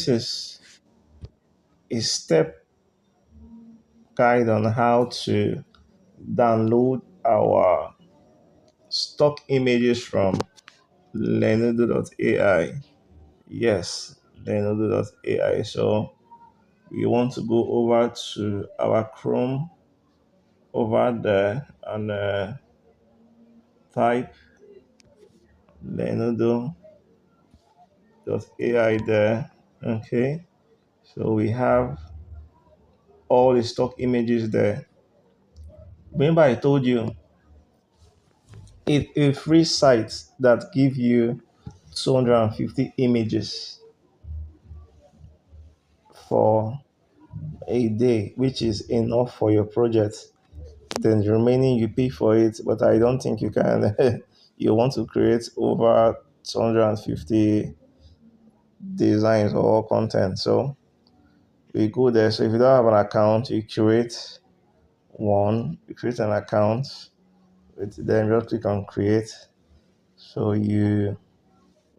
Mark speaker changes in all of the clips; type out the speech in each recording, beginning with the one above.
Speaker 1: this is a step guide on how to download our stock images from Leonardo.ai. Yes, Leonardo.ai. So we want to go over to our Chrome over there and type Leonardo.ai there. Okay, so we have all the stock images there. Remember, I told you it's a free site that give you 250 images for a day, which is enough for your project. Then the remaining you pay for it, but I don't think you can. You want to create over 250 designs or content. So we go there. So if you don't have an account, you create one. You create an account. Then just click on create. So you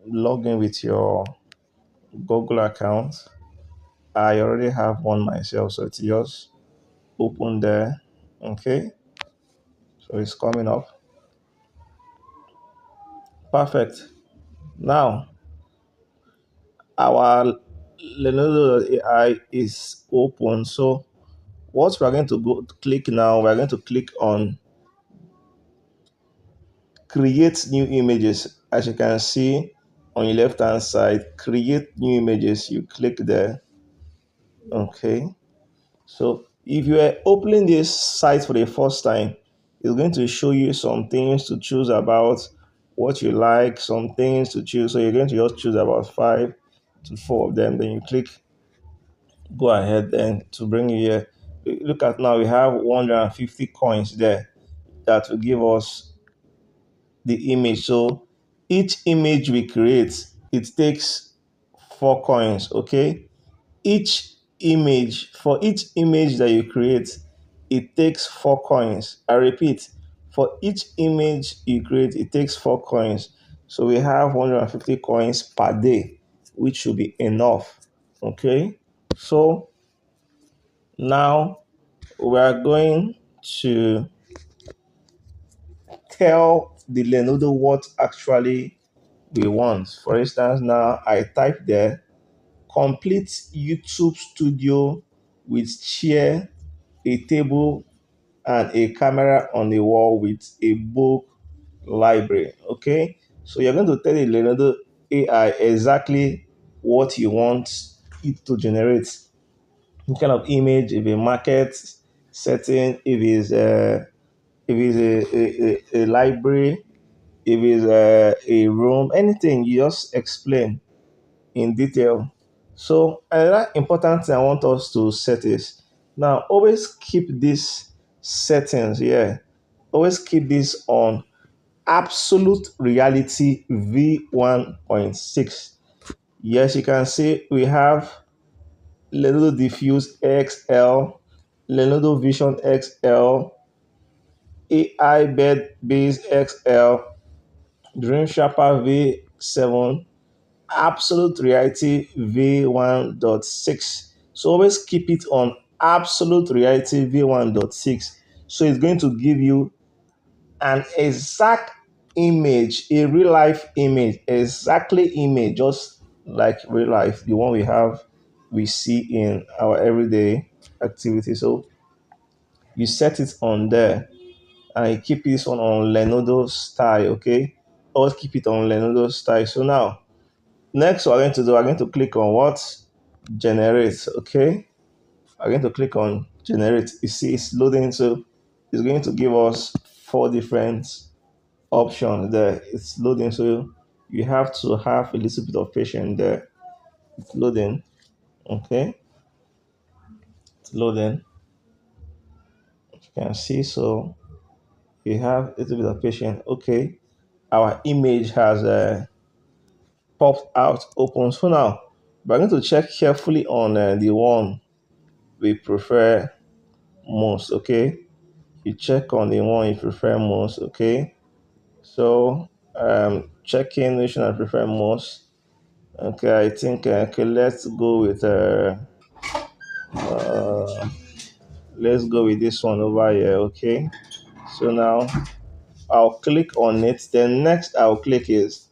Speaker 1: log in with your Google account. I already have one myself, so it's just open there. Okay, so it's coming up. Perfect. Now our Leonardo AI is open. So what we're going to go click now, we're going to click on create new images. As you can see on your left hand side, create new images. You click there. Okay. So if you are opening this site for the first time, it's going to show you some things to choose about, what you like, some things to choose. So you're going to just choose about 5 to 4 of them. Then you click go ahead and to bring you here. Look at now, we have 150 coins there that will give us the image. So each image we create, it takes 4 coins. Okay. For each image that you create, it takes 4 coins. I repeat, for each image you create, it takes 4 coins. So we have 150 coins per day, which should be enough. Okay, so now we are going to tell the Lenovo what actually we want. For instance, now I type there complete YouTube studio with chair, a table, and a camera on the wall with a book library. Okay, so you're going to tell the Leonardo AI exactly what you want it to generate. What kind of image, if a market setting, if it's a library, if it's a room, anything, you just explain in detail. So another important thing I want us to set is now always keep these settings here. Always keep this on absolute reality v1.6. Yes, you can see we have Lenovo Diffuse XL, Lenovo Vision XL, AI Bed Base XL, Dream Sharper V7, Absolute Reality V1.6. So always keep it on Absolute Reality V1.6. So it's going to give you an exact image, a real life image, exactly image, just like real life, the one we see in our everyday activity. So you set it on there and you keep this one on Lenovo style, okay? Always keep it on Lenovo style. So now, next we're going to do, we're going to click on what? Generate, okay? We're going to click on generate. You see it's loading, so it's going to give us 4 different options there. It's loading, so you have to have a little bit of patience there. It's loading, okay? It's loading. You can see, so you have a little bit of patience. Okay, our image has popped out open. So now we're going to check carefully on the one we prefer most. Okay, you check on the one you prefer most. Okay, so checking which one I prefer most. Okay, I think okay. Let's go with this one over here. Okay, so now I'll click on it. Then next I'll click is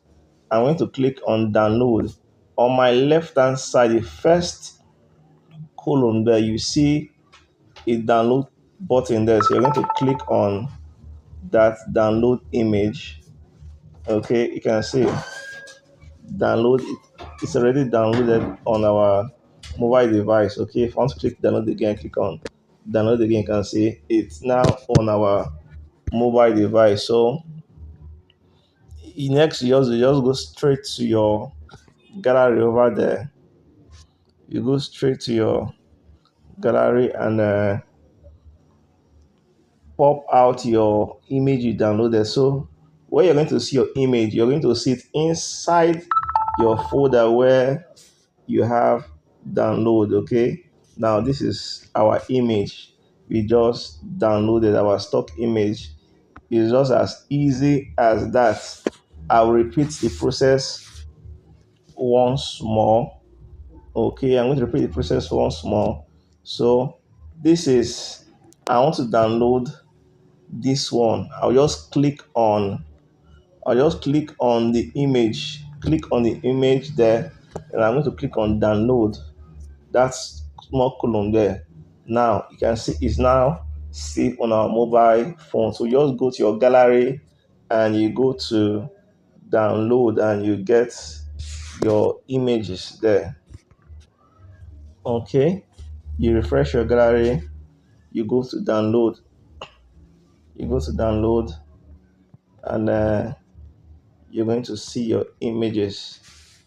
Speaker 1: I'm going to click on download. On my left hand side, the first column there, you see a download button there. So you're going to click on that download image. Okay, you can see download it. It's already downloaded on our mobile device. Okay, if I want to click download again, click on download again, you can see it's now on our mobile device. So next you just go straight to your gallery over there. You go straight to your gallery and pop out your image you downloaded. So where you're going to see your image, you're going to see it inside your folder where you have download. Okay, now this is our image we just downloaded, our stock image. It's just as easy as that. I'll repeat the process once more. Okay, I'm going to repeat the process once more. So this is, I want to download this one. I'll just click on the image, click on the image there, and I'm going to click on download. That's small column there. Now you can see it's now saved on our mobile phone. So you just go to your gallery and you go to download and you get your images there. Okay, you refresh your gallery, you go to download, you go to download, and you're going to see your images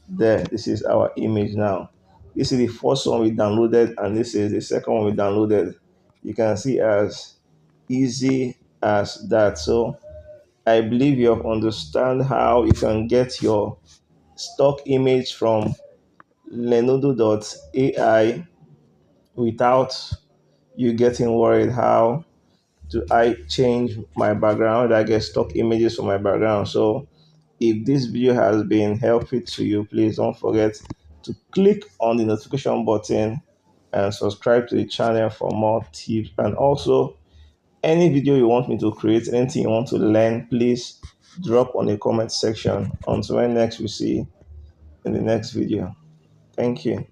Speaker 1: there. This is our image now. This is the first one we downloaded, and this is the second one we downloaded. You can see as easy as that. So I believe you have understand how you can get your stock image from Lenodo.ai without you getting worried how do I change my background, I get stock images for my background. So if this video has been helpful to you, please don't forget to click on the notification button and subscribe to the channel for more tips. And also, any video you want me to create, anything you want to learn, please drop on the comment section. Until when next we see in the next video. Thank you.